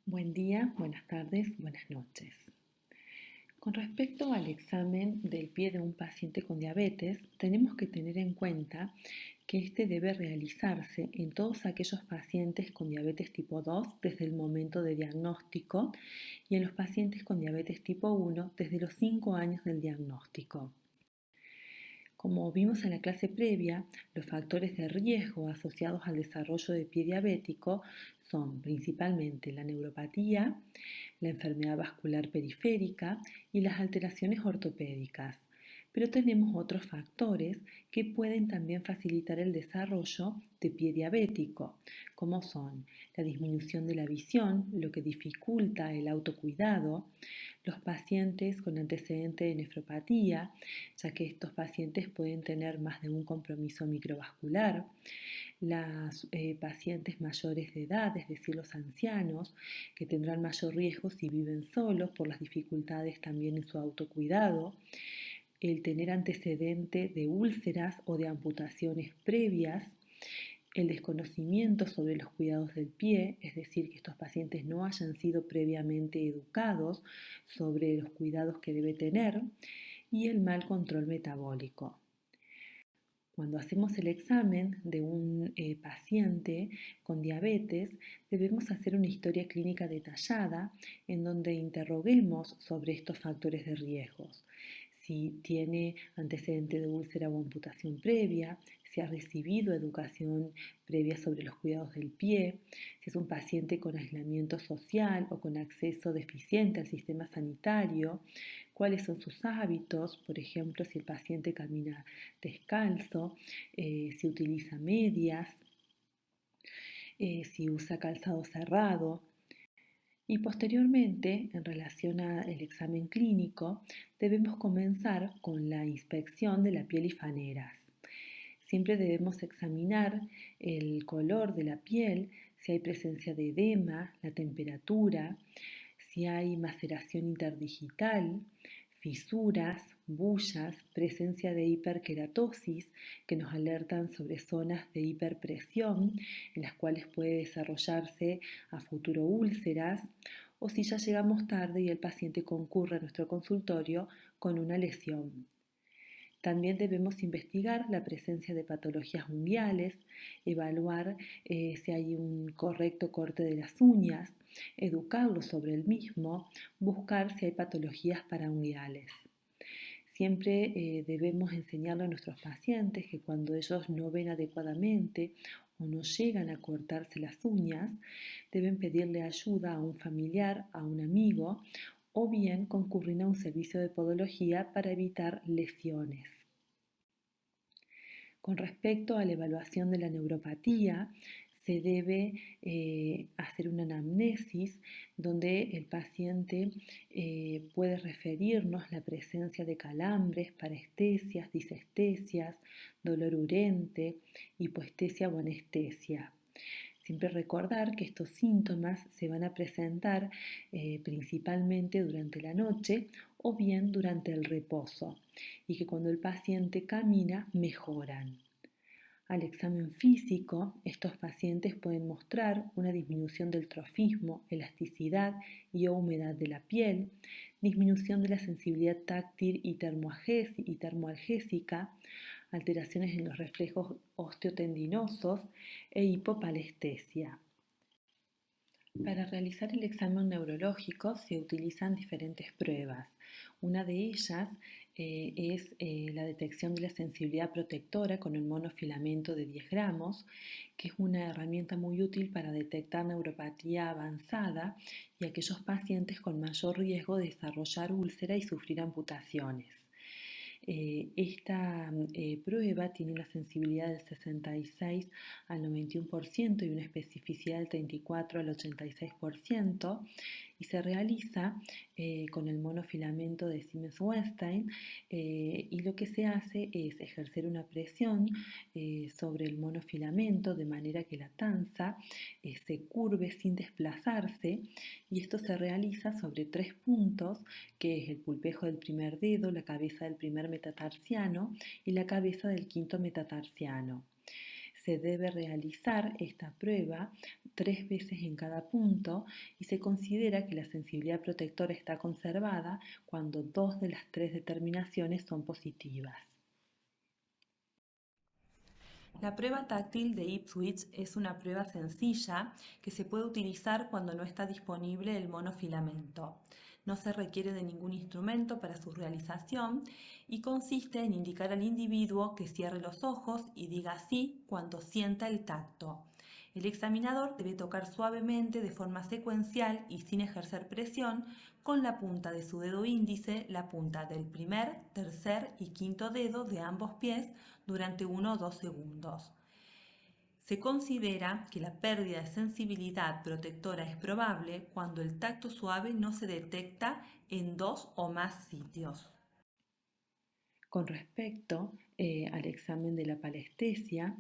Buen día, buenas tardes, buenas noches. Con respecto al examen del pie de un paciente con diabetes, tenemos que tener en cuenta que este debe realizarse en todos aquellos pacientes con diabetes tipo 2 desde el momento de diagnóstico y en los pacientes con diabetes tipo 1 desde los 5 años del diagnóstico. Como vimos en la clase previa, los factores de riesgo asociados al desarrollo de pie diabético son principalmente la neuropatía, la enfermedad vascular periférica y las alteraciones ortopédicas. Pero tenemos otros factores que pueden también facilitar el desarrollo de pie diabético, como son la disminución de la visión, lo que dificulta el autocuidado, los pacientes con antecedente de nefropatía, ya que estos pacientes pueden tener más de un compromiso microvascular, las pacientes mayores de edad, es decir, los ancianos, que tendrán mayor riesgo si viven solos por las dificultades también en su autocuidado, el tener antecedente de úlceras o de amputaciones previas, el desconocimiento sobre los cuidados del pie, es decir, que estos pacientes no hayan sido previamente educados sobre los cuidados que debe tener, y el mal control metabólico. Cuando hacemos el examen de un paciente con diabetes, debemos hacer una historia clínica detallada en donde interroguemos sobre estos factores de riesgos. Si tiene antecedente de úlcera o amputación previa, si ha recibido educación previa sobre los cuidados del pie, si es un paciente con aislamiento social o con acceso deficiente al sistema sanitario, cuáles son sus hábitos, por ejemplo, si el paciente camina descalzo, si utiliza medias, si usa calzado cerrado. Y posteriormente, en relación al examen clínico, debemos comenzar con la inspección de la piel y faneras. Siempre debemos examinar el color de la piel, si hay presencia de edema, la temperatura, si hay maceración interdigital, fisuras, bullas, presencia de hiperkeratosis que nos alertan sobre zonas de hiperpresión en las cuales puede desarrollarse a futuro úlceras, o si ya llegamos tarde y el paciente concurre a nuestro consultorio con una lesión. También debemos investigar la presencia de patologías unguiales, evaluar si hay un correcto corte de las uñas, educarlo sobre el mismo, buscar si hay patologías paraunguiales. Siempre debemos enseñarle a nuestros pacientes que cuando ellos no ven adecuadamente o no llegan a cortarse las uñas, deben pedirle ayuda a un familiar, a un amigo, o bien concurrir a un servicio de podología para evitar lesiones. Con respecto a la evaluación de la neuropatía, se debe hacer una anamnesis donde el paciente puede referirnos la presencia de calambres, parestesias, disestesias, dolor urente, hipoestesia o anestesia. Siempre recordar que estos síntomas se van a presentar principalmente durante la noche o bien durante el reposo y que cuando el paciente camina mejoran. Al examen físico, estos pacientes pueden mostrar una disminución del trofismo, elasticidad y o humedad de la piel, disminución de la sensibilidad táctil y termoalgésica, alteraciones en los reflejos osteotendinosos e hipopalestesia. Para realizar el examen neurológico se utilizan diferentes pruebas. Una de ellas es la detección de la sensibilidad protectora con el monofilamento de 10 gramos, que es una herramienta muy útil para detectar neuropatía avanzada y aquellos pacientes con mayor riesgo de desarrollar úlcera y sufrir amputaciones. Esta prueba tiene una sensibilidad del 66 al 91% y una especificidad del 34 al 86% y se realiza con el monofilamento de Siemens-Weinstein y lo que se hace es ejercer una presión sobre el monofilamento de manera que la tanza se curve sin desplazarse y esto se realiza sobre 3 puntos que es el pulpejo del primer dedo, la cabeza del primer metatarsiano y la cabeza del quinto metatarsiano. Se debe realizar esta prueba 3 veces en cada punto y se considera que la sensibilidad protectora está conservada cuando 2 de las 3 determinaciones son positivas. La prueba táctil de Ipswich es una prueba sencilla que se puede utilizar cuando no está disponible el monofilamento. No se requiere de ningún instrumento para su realización y consiste en indicar al individuo que cierre los ojos y diga sí cuando sienta el tacto. El examinador debe tocar suavemente de forma secuencial y sin ejercer presión con la punta de su dedo índice, la punta del primer, tercer y quinto dedo de ambos pies durante 1 o 2 segundos. Se considera que la pérdida de sensibilidad protectora es probable cuando el tacto suave no se detecta en 2 o más sitios. Con respecto al examen de la palestesia,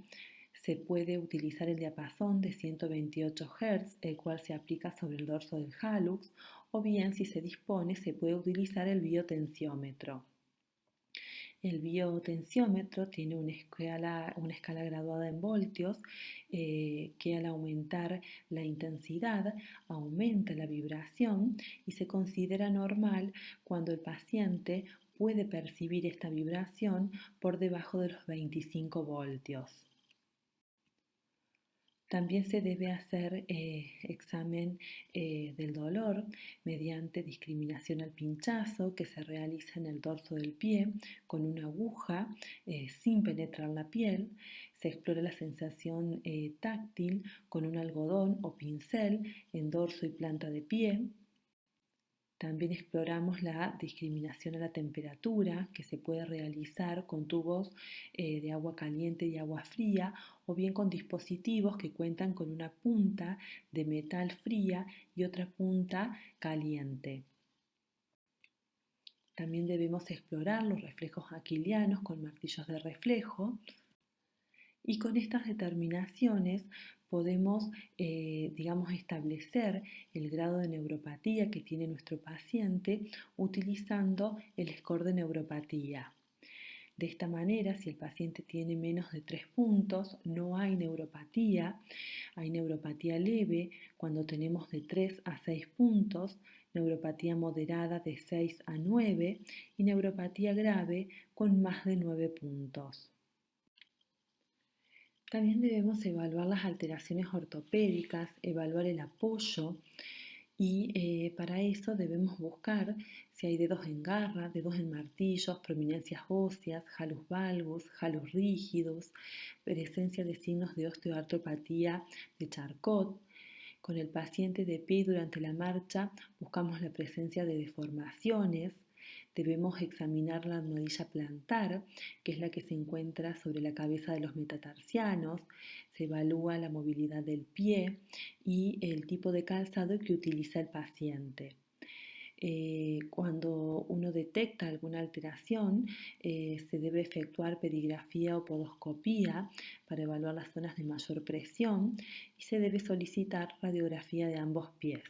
se puede utilizar el diapasón de 128 Hz, el cual se aplica sobre el dorso del hallux, o bien, si se dispone, se puede utilizar el biotensiómetro. El biotensiómetro tiene una escala graduada en voltios que al aumentar la intensidad aumenta la vibración y se considera normal cuando el paciente puede percibir esta vibración por debajo de los 25 voltios. También se debe hacer examen del dolor mediante discriminación al pinchazo que se realiza en el dorso del pie con una aguja sin penetrar la piel. Se explora la sensación táctil con un algodón o pincel en dorso y planta de pie. También exploramos la discriminación a la temperatura que se puede realizar con tubos de agua caliente y agua fría o bien con dispositivos que cuentan con una punta de metal fría y otra punta caliente. También debemos explorar los reflejos aquilianos con martillos de reflejo. Y con estas determinaciones podemos, establecer el grado de neuropatía que tiene nuestro paciente utilizando el score de neuropatía. De esta manera, si el paciente tiene menos de 3 puntos, no hay neuropatía. Hay neuropatía leve cuando tenemos de 3 a 6 puntos, neuropatía moderada de 6 a 9 y neuropatía grave con más de 9 puntos. También debemos evaluar las alteraciones ortopédicas, evaluar el apoyo y para eso debemos buscar si hay dedos en garra, dedos en martillos, prominencias óseas, halus valgus, halus rígidos, presencia de signos de osteoartropatía de Charcot. Con el paciente de pie durante la marcha buscamos la presencia de deformaciones. Debemos examinar la almohadilla plantar, que es la que se encuentra sobre la cabeza de los metatarsianos. Se evalúa la movilidad del pie y el tipo de calzado que utiliza el paciente. Cuando uno detecta alguna alteración, se debe efectuar perigrafía o podoscopía para evaluar las zonas de mayor presión y se debe solicitar radiografía de ambos pies.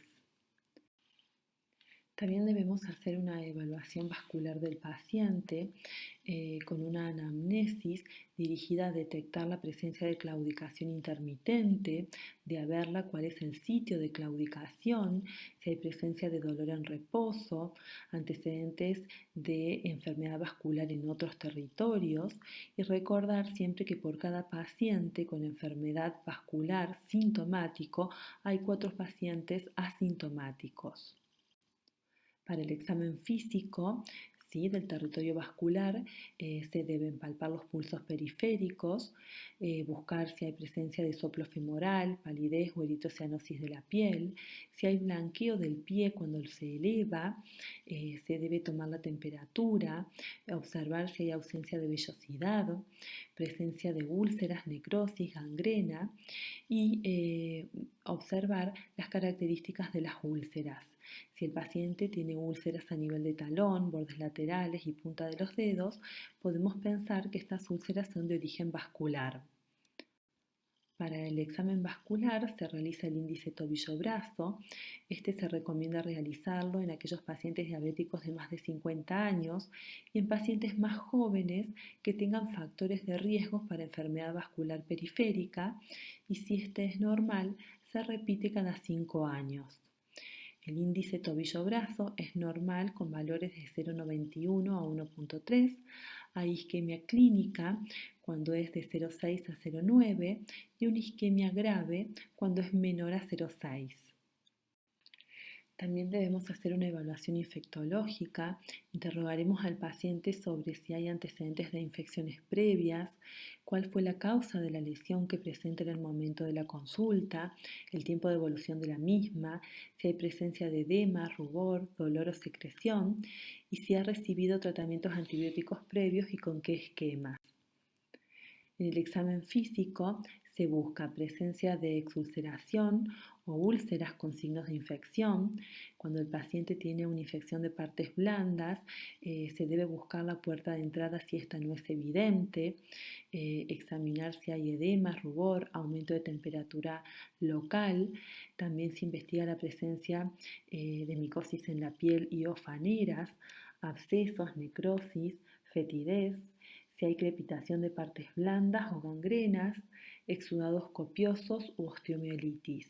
También debemos hacer una evaluación vascular del paciente con una anamnesis dirigida a detectar la presencia de claudicación intermitente, de verla cuál es el sitio de claudicación, si hay presencia de dolor en reposo, antecedentes de enfermedad vascular en otros territorios y recordar siempre que por cada paciente con enfermedad vascular sintomático hay 4 pacientes asintomáticos. Para el examen físico del territorio vascular se deben palpar los pulsos periféricos, buscar si hay presencia de soplo femoral, palidez o eritrocianosis de la piel, si hay blanqueo del pie cuando se eleva, se debe tomar la temperatura, observar si hay ausencia de vellosidad, presencia de úlceras, necrosis, gangrena y observar las características de las úlceras. Si el paciente tiene úlceras a nivel de talón, bordes laterales y punta de los dedos, podemos pensar que estas úlceras son de origen vascular. Para el examen vascular se realiza el índice tobillo-brazo. Este se recomienda realizarlo en aquellos pacientes diabéticos de más de 50 años y en pacientes más jóvenes que tengan factores de riesgo para enfermedad vascular periférica, y si este es normal, se repite cada 5 años. El índice tobillo-brazo es normal con valores de 0,91 a 1,3. Hay isquemia clínica cuando es de 0,6 a 0,9 y una isquemia grave cuando es menor a 0,6. También debemos hacer una evaluación infectológica. Interrogaremos al paciente sobre si hay antecedentes de infecciones previas, cuál fue la causa de la lesión que presenta en el momento de la consulta, el tiempo de evolución de la misma, si hay presencia de edema, rubor, dolor o secreción, y si ha recibido tratamientos antibióticos previos y con qué esquemas. En el examen físico se busca presencia de exulceración o úlceras con signos de infección. Cuando el paciente tiene una infección de partes blandas, se debe buscar la puerta de entrada si esta no es evidente, examinar si hay edema, rubor, aumento de temperatura local. También se investiga la presencia de micosis en la piel y ofaneras, abscesos, necrosis, fetidez, si hay crepitación de partes blandas o gangrenas, exudados copiosos u osteomielitis.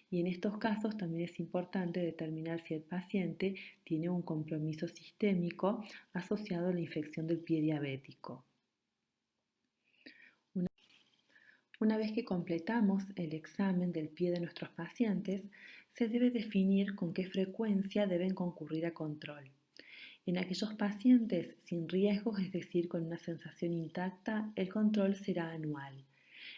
Y en estos casos también es importante determinar si el paciente tiene un compromiso sistémico asociado a la infección del pie diabético. Una vez que completamos el examen del pie de nuestros pacientes, se debe definir con qué frecuencia deben concurrir a control. En aquellos pacientes sin riesgos, es decir, con una sensación intacta, el control será anual.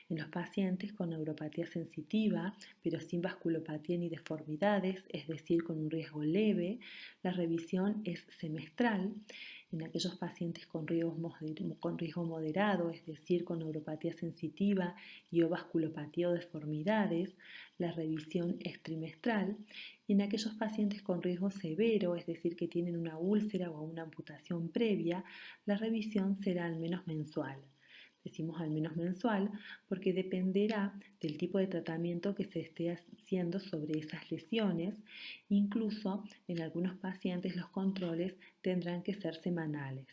En los pacientes con neuropatía sensitiva, pero sin vasculopatía ni deformidades, es decir, con un riesgo leve, la revisión es semestral. En aquellos pacientes con riesgo moderado, es decir, con neuropatía sensitiva y o vasculopatía o deformidades, la revisión es trimestral. Y en aquellos pacientes con riesgo severo, es decir, que tienen una úlcera o una amputación previa, la revisión será al menos mensual. Decimos al menos mensual porque dependerá del tipo de tratamiento que se esté haciendo sobre esas lesiones. Incluso en algunos pacientes los controles tendrán que ser semanales.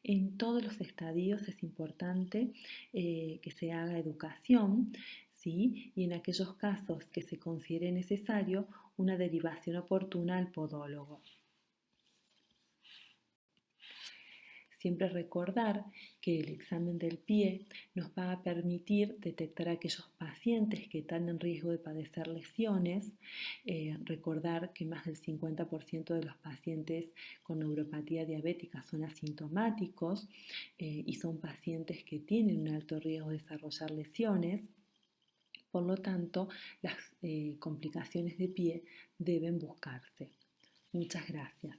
En todos los estadios es importante que se haga educación, ¿sí? Y en aquellos casos que se considere necesario, una derivación oportuna al podólogo. Siempre recordar que el examen del pie nos va a permitir detectar a aquellos pacientes que están en riesgo de padecer lesiones. Recordar que más del 50% de los pacientes con neuropatía diabética son asintomáticos y son pacientes que tienen un alto riesgo de desarrollar lesiones. Por lo tanto, las complicaciones de pie deben buscarse. Muchas gracias.